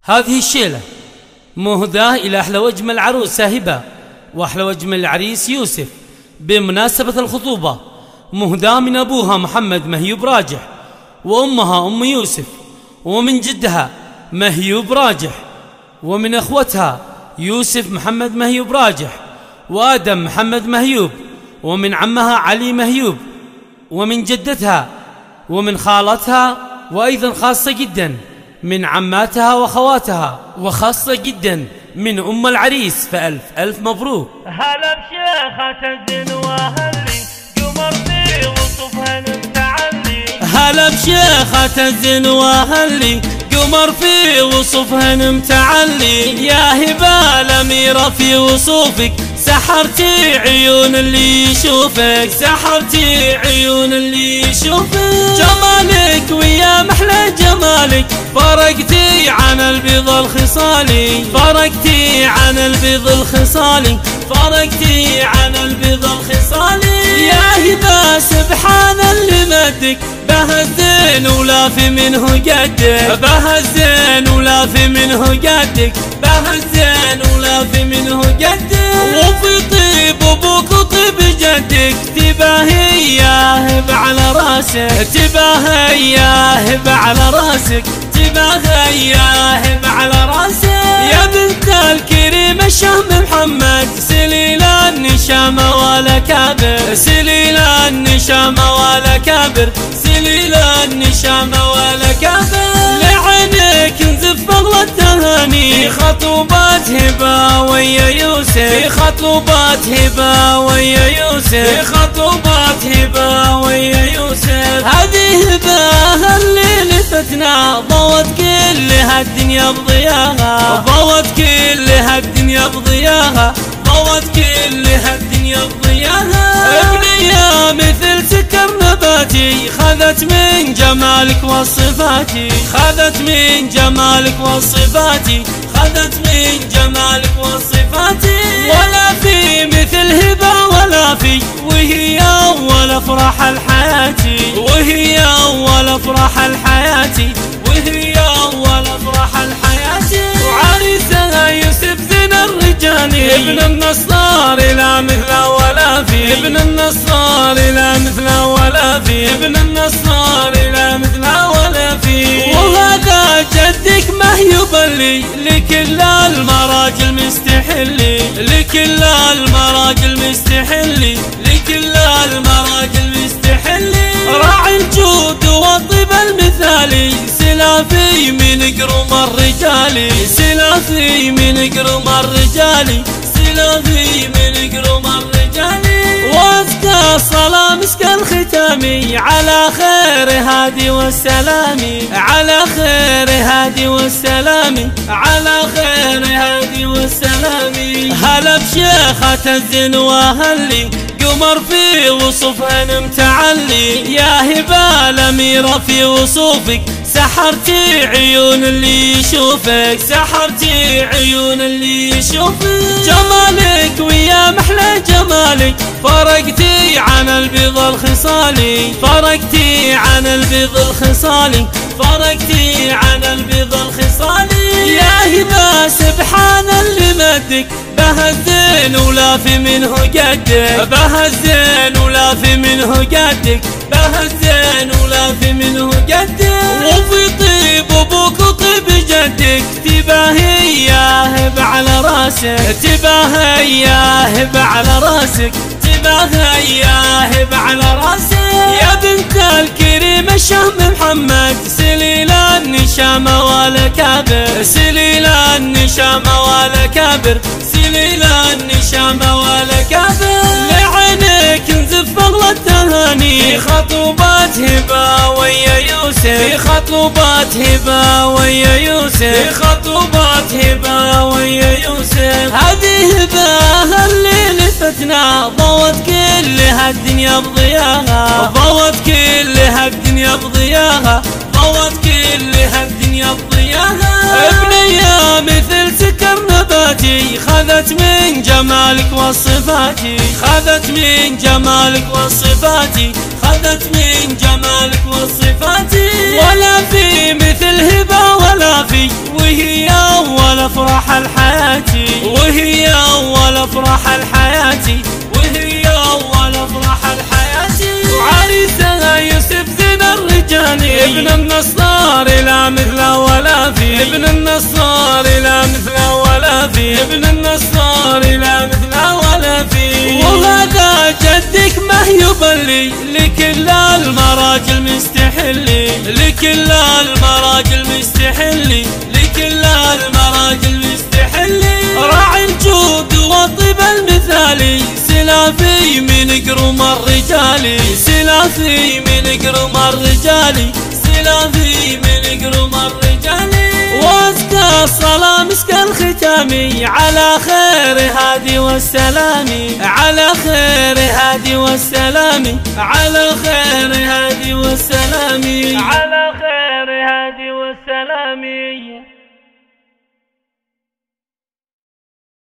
هذه الشيلة مهداة إلى أحلى وجم العروسة هبة وأحلى وجم العريس يوسف بمناسبة الخطوبة، مهداة من أبوها محمد مهيوب راجح وأمها أم يوسف، ومن جدها مهيوب راجح، ومن أخوتها يوسف محمد مهيوب راجح وآدم محمد مهيوب، ومن عمها علي مهيوب، ومن جدتها، ومن خالتها، وأيضا خاصة جدا من عماتها وخواتها، وخاصة جدا من أم العريس. فألف ألف مبروك. هلا بشيخة الزين وأهلي قمر في وصفها متعلي. هلا بشيخة الزين وأهلي قمر في وصفها متعلي. يا هبة الأميرة في وصوفك سحرتي عيون اللي يشوفك، سحرتي عيون اللي يشوفك. جمالك ويا محلى جمالك فرقتي عن البيض الخصالي، فرقتي عن البيض الخصالي، فرقتي عن البيض الخصالي. يا هبة سبحان اللي مدك بها الزين ولا في منه قدك، بها الزين ولا في منه قدك، بها الزين ولا في منه قدك. وفي طيب ابوك وطيب جدك تباهي يا هبة على راسك، تباهي يا هبة على راسك، تباهي يا هبة على راسك. يا بنت الكريم الشهم محمد سليل النشامة ولا كابر، سليل النشامة ولا كابر، سليل النشامة ولا كابر. لعينك نزف اغلى التهاني خطوبات هبة ويا يوسف، خطوبات هبة ويا يوسف، خطوبات هبة ويا يوسف. هذه هبة اللي لفتنا ضوت كل هالدنيا بضياها، ضوت كل هالدنيا بضياها، ضوت كل هالدنيا بضياها. ابنية مثل سكر نباتي خذت من جمالك وصفاتي، خذت من جمالك وصفاتي، خذت من جمالك وصفاتي. ولا في مثل هبة ولا في، وهي أول أفراح الحياة، وهي أول أفراح الحياة، وهي أول أفراح الحياة. وعريسها يوسف زين الرجال ابن النصار لا مثله ولا في، ابن النصار لا مثله ولا في، ابن النصار لا مثله ولا في. وهذا جدك مهيوب لي لكل المراجل مستحلي، لكل المراجل مستحلي، لكل المراجل مستحلي. راعي الجود والطيب المثالي سلافي من قرم الرجال، سلافي من قرم الرجال، سلافي من قرم الرجال. وازكى الصلاة مسك الختامي على خير هادي والسلامي، على خير هادي والسلامي، على خير هادي والسلامي. هلا بشيخة الزين وأهلي قمر في وصفها متعلي. يا هبة الأميرة في وصوفك سحرتي عيون اللي يشوفك، سحرتي عيون اللي يشوفك. جمالك ويا محلى جمالك فرقتي عن البيض الخصالي، فرقتي عن البيض الخصالي، فرقتي عن البيض الخصالي. يا هبة سبحان اللي مدك بها الزين ولا في منه قدك، بها الزين ولا في منه قدك، بها الزين ولا في منه قدك. وفي طيب ابوك وطيب جدك تباهي يا هبة على راسك، تباهي يا هبة على راسك، تباهي يا هبة على راسك. يا بنت الكريم الشهم محمد سليل النشامة ولا كابر، سليل النشامة ولا كابر، سليل النشامة ولا كابر. لعينك نزف اغلى التهاني خطوبات هبة ويا يوسف، خطوبات هبة ويا يوسف، خطوبات هبة ويا يوسف. هذه هبة اللي لفتنا ضوت كل هالدنيا بضياها، ضوت كل هالدنيا بضياها، ضوت كل هالدنيا بضياها. ابنية مثل سكر نباتي خذت من جمالك وصفاتي، خذت من جمالك وصفاتي، خذت من جمالك وصفاتي. ولا في مثل هبة ولا في، وهي افراح الحياتي، وهي اول افراح الحياتي. وعريسها يوسف زين الرجالي، ابن النصار لا مثل ولا في، ابن النصار لا مثل ولا في، ابن النصار لا مثل ولا في. وهذا جدك مهيوب لي، لكل المراجل مستحلي، لكل المراجل مستحلي، لكل المراجل مستحلي. راعي الجود والطيب المثالي، سلافي من قرم الرجالي، سلافي من قرم الرجالي، سلافي من قرم الرجالي. وازكى الصلاة مسك الختامي، على خير هادي والسلامي، على خير هادي والسلامي، على خير هادي والسلامي، على خير هادي والسلامي.